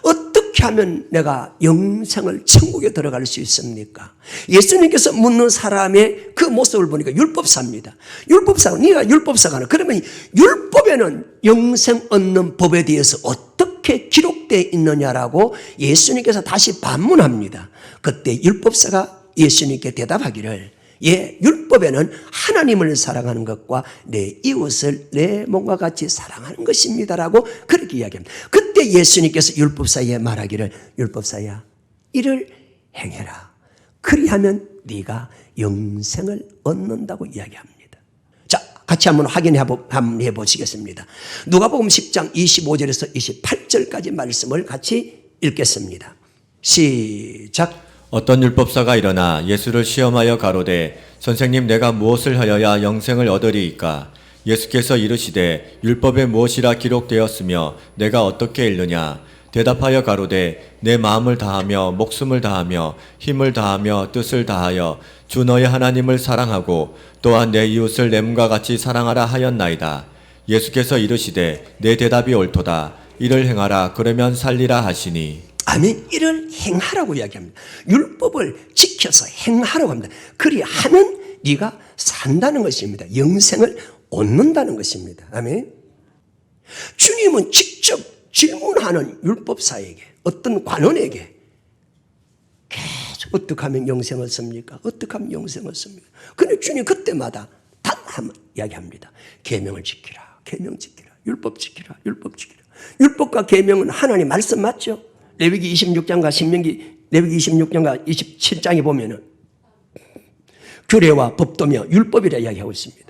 어떻게 하면 내가 영생을 천국에 들어갈 수 있습니까? 예수님께서 묻는 사람의 그 모습을 보니까 율법사입니다. 율법사가, 네가 율법사가 그러면 율법에는 영생 얻는 법에 대해서 어떻게 기록되어 있느냐라고 예수님께서 다시 반문합니다. 그때 율법사가 예수님께 대답하기를 예, 율법에는 하나님을 사랑하는 것과 내 이웃을 내 몸과 같이 사랑하는 것입니다라고 그렇게 이야기합니다. 그때 예수님께서 율법사에 말하기를 율법사야 이를 행해라. 그리하면 네가 영생을 얻는다고 이야기합니다. 자, 같이 한번 확인해 보시겠습니다. 누가복음 10장 25절에서 28절까지 말씀을 같이 읽겠습니다. 시작. 어떤 율법사가 일어나 예수를 시험하여 가로되 선생님 내가 무엇을 하여야 영생을 얻으리이까? 예수께서 이르시되 율법에 무엇이라 기록되었으며 내가 어떻게 읽느냐 대답하여 가로되 내 마음을 다하며 목숨을 다하며 힘을 다하며 뜻을 다하여 주 너의 하나님을 사랑하고 또한 내 이웃을 내 몸과 같이 사랑하라 하였나이다. 예수께서 이르시되 내 대답이 옳도다. 이를 행하라 그러면 살리라 하시니. 아멘. 이를 행하라고 이야기합니다. 율법을 지켜서 행하라고 합니다. 그리하면 네가 산다는 것입니다. 영생을 얻는다는 것입니다. 아멘. 주님은 직접 질문하는 율법사에게, 어떤 관원에게 계속 어떻게 하면 영생을 얻습니까? 어떻게 하면 영생을 얻습니까? 근데 주님 그때마다 단 한 번 이야기합니다. 계명을 지키라. 계명 지키라. 율법 지키라. 율법 지키라. 율법과 계명은 하나님 말씀 맞죠? 레위기 26장과 신명기 레위기 26장과 27장에 보면은 규례와 법도며 율법이라 이야기하고 있습니다.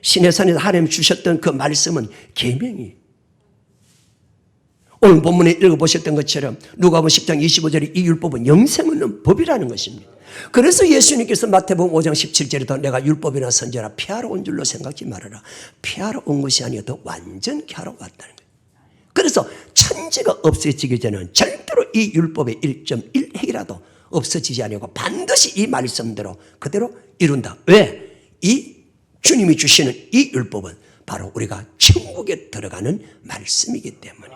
시내산에서 하나님 주셨던 그 말씀은 계명이. 오늘 본문에 읽어보셨던 것처럼 누가복음 10장 25절에 이 율법은 영생 얻는 법이라는 것입니다. 그래서 예수님께서 마태복음 5장 17절에도 내가 율법이나 선지자라 폐하러 온 줄로 생각지 말아라. 폐하러 온 것이 아니라 더 완전케 하러 왔다는 거예요. 그래서 천지가 없어지기 전에는 절대로 이 율법의 1.1핵이라도 없어지지 않고 반드시 이 말씀대로 그대로 이룬다. 왜? 이 주님이 주시는 이 율법은 바로 우리가 천국에 들어가는 말씀이기 때문에.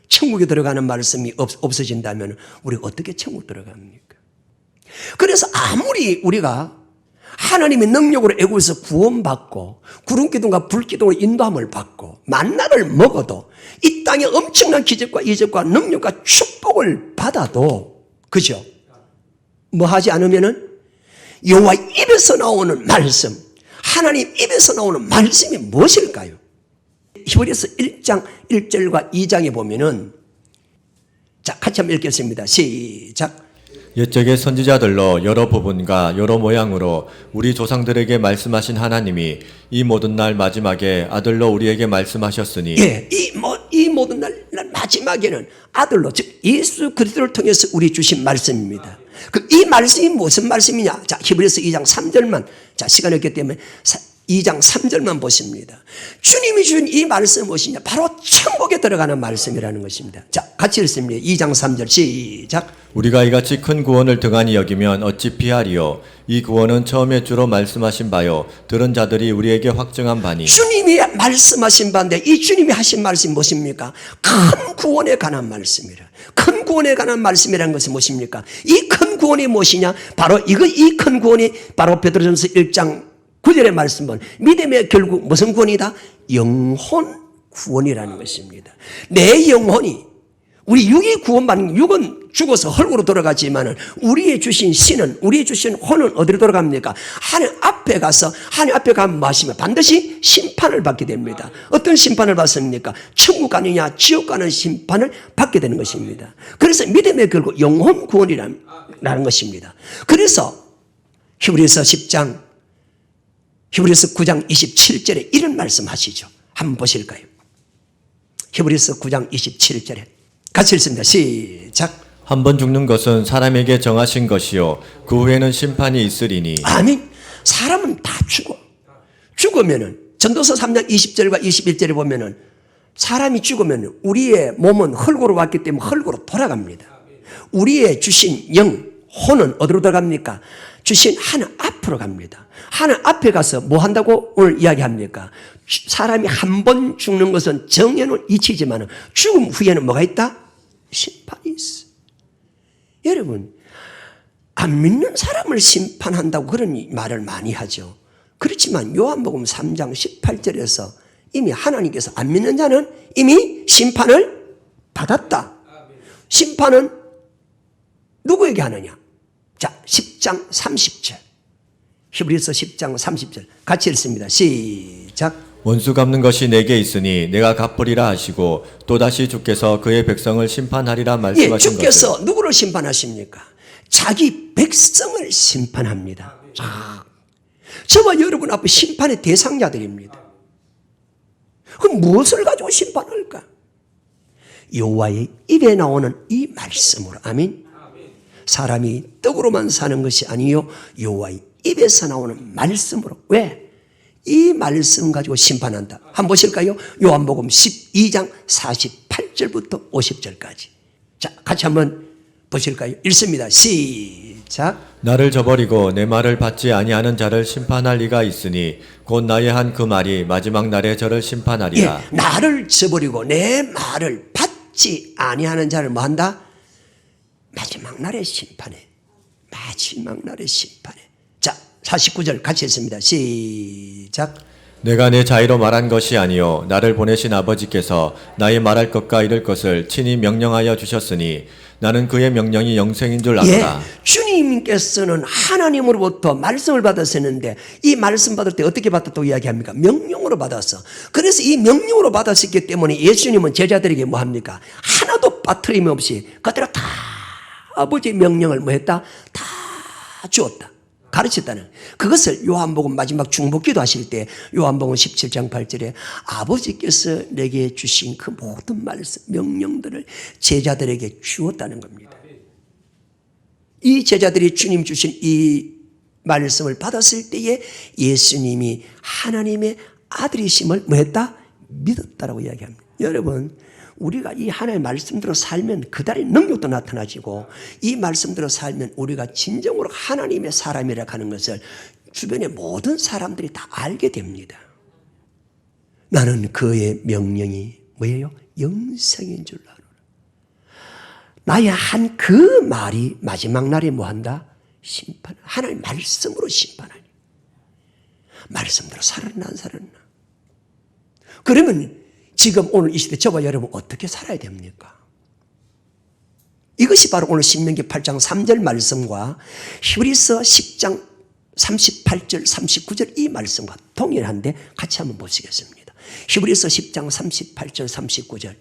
천국에 들어가는 말씀이 없어진다면 우리가 어떻게 천국 들어갑니까? 그래서 아무리 우리가 하나님의 능력으로 애굽에서 구원받고 구름기둥과 불기둥으로 인도함을 받고 만나를 먹어도 이 땅에 엄청난 기적과 이적과 능력과 축복을 받아도 그죠? 뭐 하지 않으면은 여호와 입에서 나오는 말씀, 하나님 입에서 나오는 말씀이 무엇일까요? 히브리서 1장 1절과 2장에 보면은 자 같이 한번 읽겠습니다. 시작. 옛적의 선지자들로 여러 부분과 여러 모양으로 우리 조상들에게 말씀하신 하나님이 이 모든 날 마지막에 아들로 우리에게 말씀하셨으니 예, 이 모든 날 마지막에는 아들로 즉 예수 그리스도를 통해서 우리 주신 말씀입니다. 이 말씀이 무슨 말씀이냐? 자 히브리서 2장 3절만 자 시간이 없기 때문에 2장 3절만 보십니다. 주님이 주신 이 말씀은 무엇이냐? 바로 천국에 들어가는 말씀이라는 것입니다. 자 같이 읽습니다. 2장 3절 시작. 우리가 이같이 큰 구원을 등한히 여기면 어찌 피하리요? 이 구원은 처음에 주로 말씀하신 바요 들은 자들이 우리에게 확증한 바니. 주님이 말씀하신 바인데 이 주님이 하신 말씀이 무엇입니까? 큰 구원에 관한 말씀이라. 큰 구원에 관한 말씀이라는 것은 무엇입니까? 이 큰 구원이 무엇이냐? 바로 이 큰 구원이 바로 베드로전서 1장 9절의 말씀은 믿음의 결국 무슨 구원이다? 영혼 구원이라는 것입니다. 내 영혼이 우리 육이 구원받는 육은 죽어서 헐고로 돌아가지만은 우리의 주신 신은 우리의 주신 혼은 어디로 돌아갑니까? 하나님 앞에 가서 하나님 앞에 가면 마시면 반드시 심판을 받게 됩니다. 어떤 심판을 받습니까? 천국 가느냐 지옥 가는 심판을 받게 되는 것입니다. 그래서 믿음의 결국 영혼 구원이라는 것입니다. 그래서 히브리서 9장 27절에 이런 말씀하시죠. 한번 보실까요? 히브리서 9장 27절에 같이 읽습니다. 시작. 한 번 죽는 것은 사람에게 정하신 것이요 그 후에는 심판이 있으리니. 아멘. 사람은 다 죽어. 죽으면은 전도서 3장 20절과 21절에 보면은 사람이 죽으면 우리의 몸은 흙으로 왔기 때문에 흙으로 돌아갑니다. 우리의 주신 영, 혼은 어디로 들어갑니까? 주신 하나님 앞으로 갑니다. 하나님 앞에 가서 뭐 한다고 오늘 이야기합니까? 사람이 한 번 죽는 것은 정해놓은 이치지만 죽음 후에는 뭐가 있다? 심판이 있어. 여러분 안 믿는 사람을 심판한다고 그런 말을 많이 하죠. 그렇지만 요한복음 3장 18절에서 이미 하나님께서 안 믿는 자는 이미 심판을 받았다. 심판은 누구에게 하느냐? 자 10장 30절 히브리서 10장 30절 같이 읽습니다. 시작. 원수 갚는 것이 내게 있으니 내가 갚으리라 하시고 또다시 주께서 그의 백성을 심판하리라 말씀하신 것을. 주께서 누구를 심판하십니까? 자기 백성을 심판합니다. 저와 여러분 앞에 심판의 대상자들입니다. 그럼 무엇을 가지고 심판할까? 여호와의 입에 나오는 이 말씀으로. 아멘. 사람이 떡으로만 사는 것이 아니요 여호와의 입에서 나오는 말씀으로. 왜? 이 말씀 가지고 심판한다. 한번 보실까요? 요한복음 12장 48절부터 50절까지. 자, 같이 한번 보실까요? 읽습니다. 시작. 나를 저버리고 내 말을 받지 아니하는 자를 심판할 리가 있으니 곧 나의 한 그 말이 마지막 날에 저를 심판하리라. 예, 나를 저버리고 내 말을 받지 아니하는 자를 뭐한다? 마지막 날에 심판해. 마지막 날에 심판해. 자, 49절 같이 했습니다. 시작. 내가 내 자의로 말한 것이 아니요 나를 보내신 아버지께서 나의 말할 것과 이를 것을 친히 명령하여 주셨으니 나는 그의 명령이 영생인 줄 아노라. 예, 주님께서는 하나님으로부터 말씀을 받았었는데 이 말씀 받을 때 어떻게 받았다고 이야기합니까? 명령으로 받았어. 그래서 이 명령으로 받았었기 때문에 예수님은 제자들에게 뭐 합니까? 하나도 빠트림 없이 그대로 다 아버지의 명령을 뭐 했다? 다 주었다. 가르쳤다는 그것을 요한복음 마지막 중보기도 하실 때 요한복음 17장 8절에 아버지께서 내게 주신 그 모든 말씀 명령들을 제자들에게 주었다는 겁니다. 이 제자들이 주님 주신 이 말씀을 받았을 때에 예수님이 하나님의 아들이심을 뭐 했다? 믿었다라고 이야기합니다. 여러분, 우리가 이 하나님의 말씀대로 살면 그달의 능력도 나타나지고 이 말씀대로 살면 우리가 진정으로 하나님의 사람이라 하는 것을 주변의 모든 사람들이 다 알게 됩니다. 나는 그의 명령이 뭐예요? 영생인 줄 알아. 나의 한 그 말이 마지막 날에 뭐한다? 심판. 하나님의 말씀으로 심판하니. 말씀대로 살았나 안 살았나. 그러면 지금 오늘 이 시대 저와 여러분 어떻게 살아야 됩니까? 이것이 바로 오늘 신명기 8장 3절 말씀과 히브리서 10장 38절 39절 이 말씀과 동일한데 같이 한번 보시겠습니다. 히브리서 10장 38절 39절.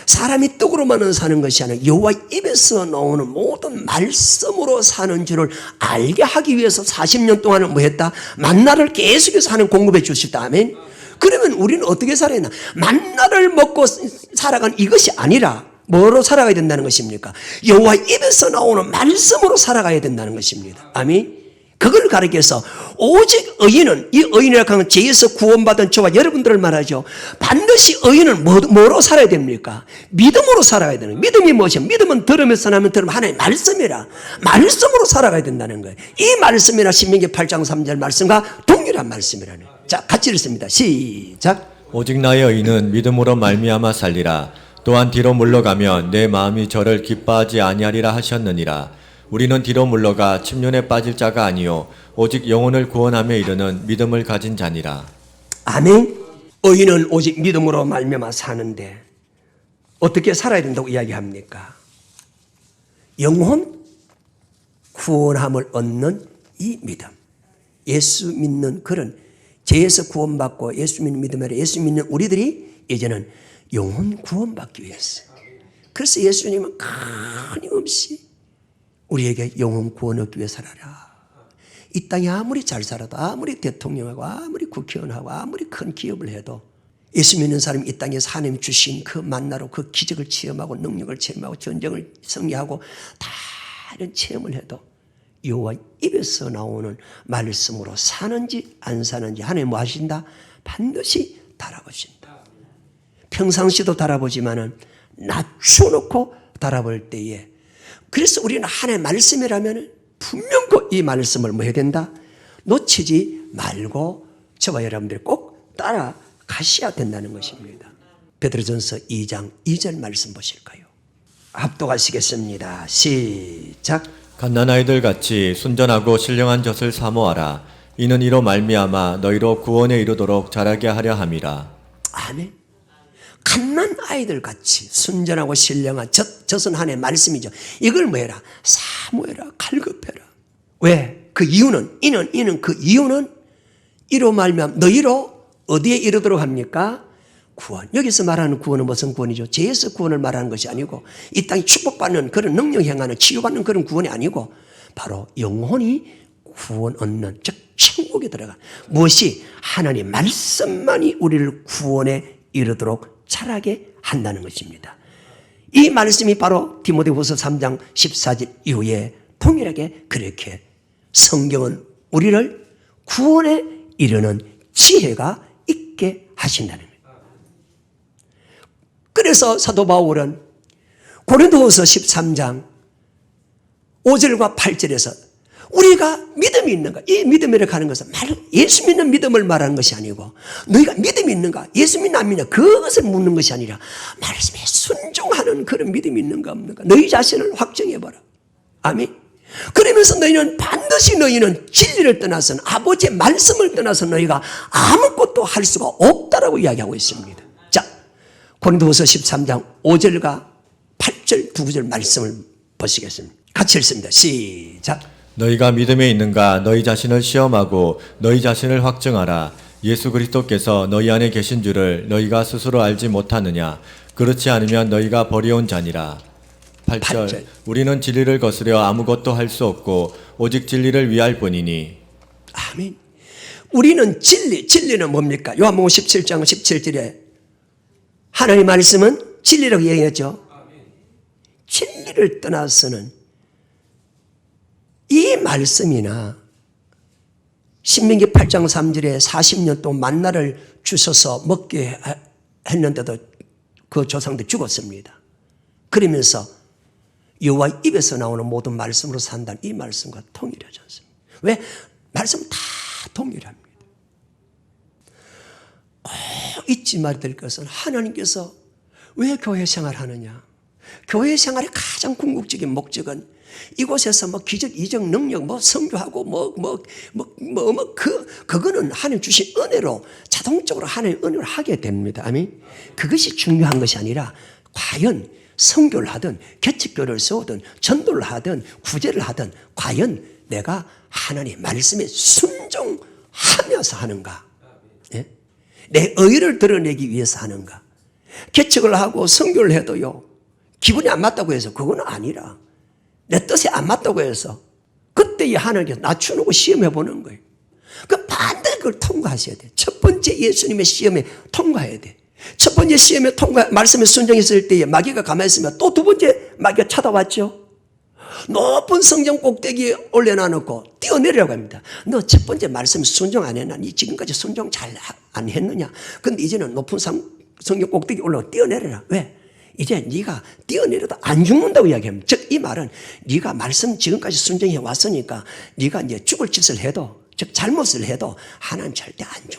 사람이 떡으로만은 사는 것이 아니라 여호와 입에서 나오는 모든 말씀으로 사는 줄을 알게 하기 위해서 40년 동안은 뭐 했다? 만나를 계속해서 하는 공급해 주셨다. 아멘. 그러면 우리는 어떻게 살아야 되나? 만나를 먹고 살아간 이것이 아니라 뭐로 살아가야 된다는 것입니까? 여호와 입에서 나오는 말씀으로 살아가야 된다는 것입니다. 아멘. 그걸 가르쳐서 오직 의인은, 이 의인이라고 하는 죄에서 구원받은 저와 여러분들을 말하죠. 반드시 의인은 뭐로 살아야 됩니까? 믿음으로 살아야 되는 거예요. 믿음이 무엇이야? 믿음은 들으면서 나면 들으면 하나님의 말씀이라. 말씀으로 살아가야 된다는 거예요. 이 말씀이나 신명기 8장 3절 말씀과 동일한 말씀이라는 거예요. 자, 같이 읽습니다. 시작. 오직 나의 의는 믿음으로 말미암아 살리라. 또한 뒤로 물러가면 내 마음이 저를 기뻐하지 아니하리라 하셨느니라. 우리는 뒤로 물러가 침륜에 빠질 자가 아니요 오직 영혼을 구원함에 이르는 믿음을 가진 자니라. 아멘. 의인은 오직 믿음으로 말미암아 사는데 어떻게 살아야 된다고 이야기합니까? 영혼 구원함을 얻는 이 믿음. 예수 믿는 그런 죄에서 구원받고 예수 믿는 믿음 아래 예수 믿는 우리들이 이제는 영혼 구원받기 위해서. 그래서 예수님은 끊임없이 우리에게 영혼 구원 얻기 위해 살아라. 이 땅에 아무리 잘 살아도 아무리 대통령하고 아무리 국회의원하고 아무리 큰 기업을 해도 예수 믿는 사람이 이 땅에서 하나님 주신 그 만나로 그 기적을 체험하고 능력을 체험하고 전쟁을 승리하고 다 이런 체험을 해도 여호와 입에서 나오는 말씀으로 사는지 안 사는지 하나님 뭐 하신다? 반드시 달아보신다. 평상시도 달아보지만은 낮춰놓고 달아볼 때에 그래서 우리는 하나님의 말씀이라면 분명히 이 말씀을 뭐 해야 된다? 놓치지 말고 저와 여러분들이 꼭 따라가셔야 된다는 것입니다. 베드로전서 2장 2절 말씀 보실까요? 합독하시겠습니다. 시작. 갓난아이들 같이 순전하고 신령한 젖을 사모하라. 이는 이로 말미암아 너희로 구원에 이르도록 자라게 하려 함이라. 아멘. 갓난 아이들 같이 순전하고 신령한 젖은 하나님의 말씀이죠. 이걸 뭐 해라? 사모해라. 갈급해라. 왜? 그 이유는 이는 그 이유는 이로 말미암아 너희로 어디에 이르도록 합니까? 구원. 여기서 말하는 구원은 무슨 구원이죠? 죄에서 구원을 말하는 것이 아니고 이 땅이 축복받는 그런 능력 행하는 치유받는 그런 구원이 아니고 바로 영혼이 구원 얻는 즉 천국에 들어가. 무엇이? 하나님 말씀만이 우리를 구원에 이르도록 자라게 한다는 것입니다. 이 말씀이 바로 디모데후서 3장 14절 이후에 동일하게 그렇게 성경은 우리를 구원에 이르는 지혜가 있게 하신다는 거예요. 그래서 사도 바울은 고린도후서 13장 5절과 8절에서 우리가 믿음이 있는가? 이 믿음이라 하는 것은 예수 믿는 믿음을 말하는 것이 아니고 너희가 믿음이 있는가? 예수 믿는 안 믿는 그것을 묻는 것이 아니라 말씀에 순종하는 그런 믿음이 있는가 없는가? 너희 자신을 확정해봐라. 아멘. 그러면서 너희는 반드시 너희는 진리를 떠나서는 아버지의 말씀을 떠나서 너희가 아무것도 할 수가 없다라고 이야기하고 있습니다. 자, 고린도후서 13장 5절과 8절 두 구절 말씀을 보시겠습니다. 같이 읽습니다. 시작. 너희가 믿음에 있는가 너희 자신을 시험하고 너희 자신을 확증하라. 예수 그리스도께서 너희 안에 계신 줄을 너희가 스스로 알지 못하느냐. 그렇지 않으면 너희가 버려온 자니라. 8절 우리는 진리를 거스려 아무것도 할 수 없고 오직 진리를 위할 뿐이니. 아멘. 우리는 진리는 뭡니까? 요한복음 17장 17절에 하나님의 말씀은 진리라고 얘기했죠. 진리를 떠나서는 이 말씀이나 신명기 8장 3절에 40년 동안 만나를 주셔서 먹게 했는데도 그 조상들 죽었습니다. 그러면서 여호와의 입에서 나오는 모든 말씀으로 산다는 이 말씀과 동일하지 않습니다. 왜? 말씀은 다 동일합니다. 꼭 잊지 말아야 될 것은 하나님께서 왜 교회 생활하느냐? 교회 생활의 가장 궁극적인 목적은 이곳에서 기적, 이적, 능력, 선교하고 그거는 하나님 주신 은혜로 자동적으로 하나님 은혜를 하게 됩니다. 아멘. 그것이 중요한 것이 아니라 과연 선교를 하든 개척교를 세우든 전도를 하든 구제를 하든 과연 내가 하나님 말씀에 순종하면서 하는가? 예? 내 의를 드러내기 위해서 하는가? 개척을 하고 선교를 해도요 기분이 안 맞다고 해서 그건 아니라 내 뜻에 안 맞다고 해서 그때 하나님께서 낮추고 시험해 보는 거예요. 그 반드시 그걸 통과하셔야 돼. 첫 번째 예수님의 시험에 통과해야 돼. 첫 번째 시험에 말씀에 순종했을 때에 마귀가 가만히 있으면 또 두 번째 마귀가 찾아왔죠. 높은 성전 꼭대기에 올려놔놓고 뛰어내리라고 합니다. 너 첫 번째 말씀에 순종 안 했나? 니 지금까지 순종 잘 안 했느냐? 근데 이제는 높은 성전 꼭대기 올라가 뛰어내려라. 왜? 이제 네가 뛰어내려도 안 죽는다고 이야기합니다. 즉 이 말은 네가 말씀 지금까지 순종해 왔으니까 네가 이제 죽을 짓을 해도 즉 잘못을 해도 하나님 절대 안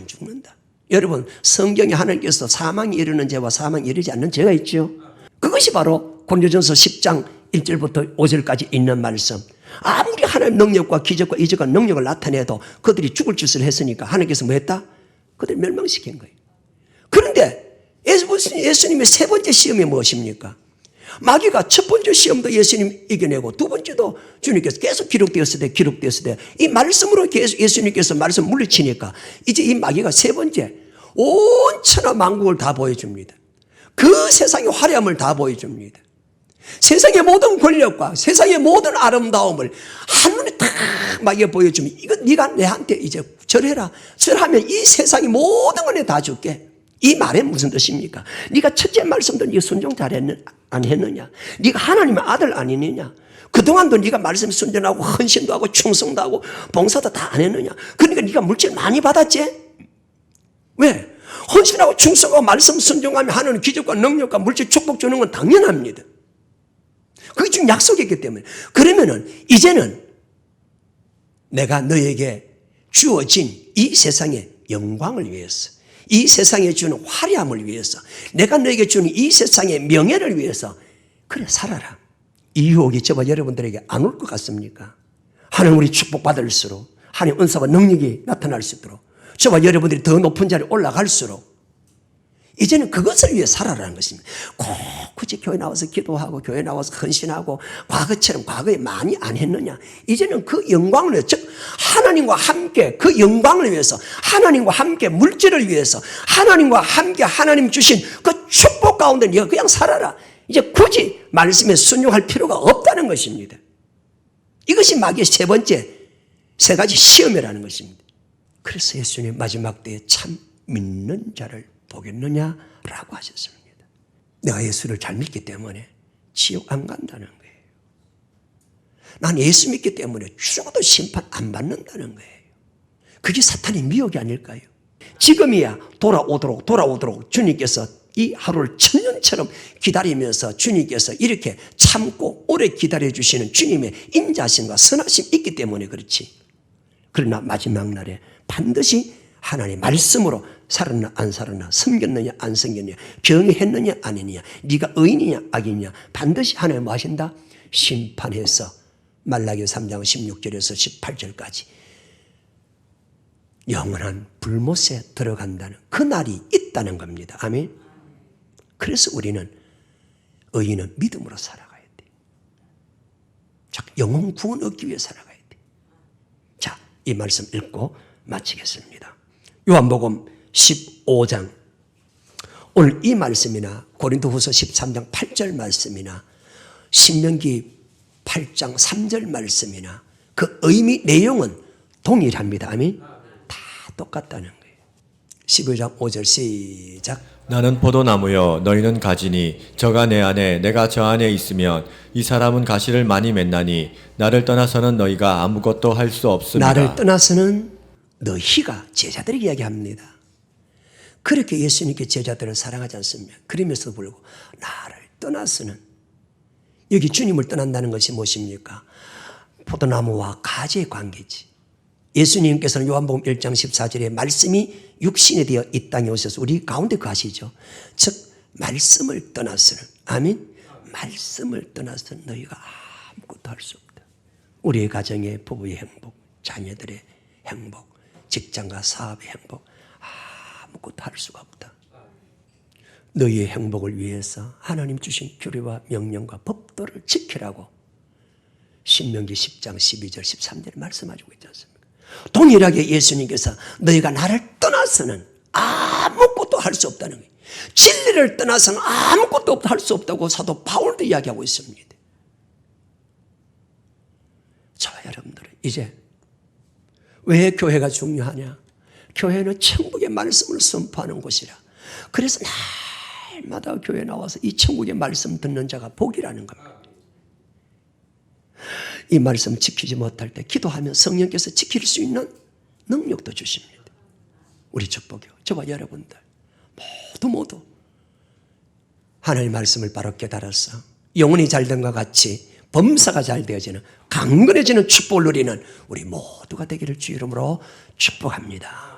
죽는다. 여러분 성경에 하나님께서 사망에 이르는 죄와 사망에 이르지 않는 죄가 있죠. 그것이 바로 고린도전서 10장 1절부터 5절까지 있는 말씀. 아무리 하나님 능력과 기적과 이적과 능력을 나타내도 그들이 죽을 짓을 했으니까 하나님께서 뭐 했다? 그들을 멸망시킨 거예요. 그런데 예수님의 세 번째 시험이 무엇입니까? 마귀가 첫 번째 시험도 예수님 이겨내고 두 번째도 주님께서 계속 기록되었을 때 이 말씀으로 계속 예수님께서 말씀 물리치니까 이제 이 마귀가 세 번째 온 천하 만국을 다 보여줍니다. 그 세상의 화려함을 다 보여줍니다. 세상의 모든 권력과 세상의 모든 아름다움을 한눈에 딱 마귀가 보여주면 이거 네가 내한테 이제 절해라. 절하면 이 세상의 모든 걸 다 줄게. 이 말에 무슨 뜻입니까? 네가 첫째 말씀도 네가 순종 안 했느냐? 네가 하나님의 아들 아니느냐? 그동안도 네가 말씀에 순종하고 헌신도 하고 충성도 하고 봉사도 다 안 했느냐? 그러니까 네가 물질 많이 받았지? 왜? 헌신하고 충성하고 말씀 순종하면 하는 기적과 능력과 물질 축복 주는 건 당연합니다. 그게 지금 약속이기 때문에. 그러면은 이제는 내가 너에게 주어진 이 세상의 영광을 위해서 이 세상에 주는 화려함을 위해서 내가 너에게 주는 이 세상의 명예를 위해서 그래 살아라. 이 유혹이 저와 여러분들에게 안 올 것 같습니까? 하나님 우리 축복받을수록 하나님 은사와 능력이 나타날 수 있도록 저와 여러분들이 더 높은 자리에 올라갈수록 이제는 그것을 위해 살아라는 것입니다. 꼭 굳이 교회 나와서 기도하고 교회 나와서 헌신하고 과거처럼 과거에 많이 안 했느냐. 이제는 그 영광을 위해서 즉 하나님과 함께 그 영광을 위해서 하나님과 함께 물질을 위해서 하나님과 함께 하나님 주신 그 축복 가운데 네가 그냥 살아라. 이제 굳이 말씀에 순종할 필요가 없다는 것입니다. 이것이 마귀의 세 번째 세 가지 시험이라는 것입니다. 그래서 예수님 마지막 때에 참 믿는 자를 보겠느냐라고 하셨습니다. 내가 예수를 잘 믿기 때문에 지옥 안 간다는 거예요. 난 예수 믿기 때문에 죽어도 심판 안 받는다는 거예요. 그게 사탄의 미혹이 아닐까요? 지금이야 돌아오도록 주님께서 이 하루를 천년처럼 기다리면서 주님께서 이렇게 참고 오래 기다려주시는 주님의 인자심과 선하심이 있기 때문에 그렇지. 그러나 마지막 날에 반드시 하나님의 말씀으로 살았나 안 살았나, 섬겼느냐 안 섬겼느냐, 경외했느냐 아니냐, 네가 의인이냐 악이냐, 반드시 하나님 뭐 하신다? 심판해서 말라기 3장 16절에서 18절까지 영원한 불못에 들어간다는 그 날이 있다는 겁니다. 아멘. 그래서 우리는 의인은 믿음으로 살아가야 돼. 자, 영혼 구원 얻기 위해 살아가야 돼. 자, 이 말씀 읽고 마치겠습니다. 요한복음 15장, 오늘 이 말씀이나 고린도후서 13장 8절 말씀이나 신명기 8장 3절 말씀이나 그 의미 내용은 동일합니다. 아멘. 다 똑같다는 거예요. 15장 5절 시작. 나는 포도나무요 너희는 가지니 저가 내 안에 내가 저 안에 있으면 이 사람은 가시를 많이 맺나니 나를 떠나서는 너희가 아무것도 할 수 없습니다. 나를 떠나서는 너희가 제자들에게 이야기합니다. 그렇게 예수님께 제자들을 사랑하지 않습니까? 그러면서도 불구하고 나를 떠나서는, 여기 주님을 떠난다는 것이 무엇입니까? 포도나무와 가지의 관계지. 예수님께서는 요한복음 1장 14절에 말씀이 육신이 되어 이 땅에 오셔서 우리 가운데 가시죠. 즉 말씀을 떠나서는, 아멘, 말씀을 떠나서는 너희가 아무것도 할 수 없다. 우리의 가정의 부부의 행복, 자녀들의 행복, 직장과 사업의 행복, 아무것도 할 수가 없다. 너희의 행복을 위해서 하나님 주신 규례와 명령과 법도를 지키라고 신명기 10장 12절 13절에 말씀하시고 있지 않습니까? 동일하게 예수님께서 너희가 나를 떠나서는 아무것도 할 수 없다는 거예요. 진리를 떠나서는 아무것도 할 수 없다고 사도 바울도 이야기하고 있습니다. 저와 여러분들은 이제 왜 교회가 중요하냐? 교회는 천국의 말씀을 선포하는 곳이라. 그래서 날마다 교회 나와서 이 천국의 말씀 듣는 자가 복이라는 겁니다. 이 말씀 지키지 못할 때 기도하면 성령께서 지킬 수 있는 능력도 주십니다. 우리 축복이요. 저와 여러분들 모두 하나님의 말씀을 바로 깨달아서 영혼이 잘된과 같이 범사가 잘 되어지는 강건해지는 축복을 누리는 우리 모두가 되기를 주 이름으로 축복합니다.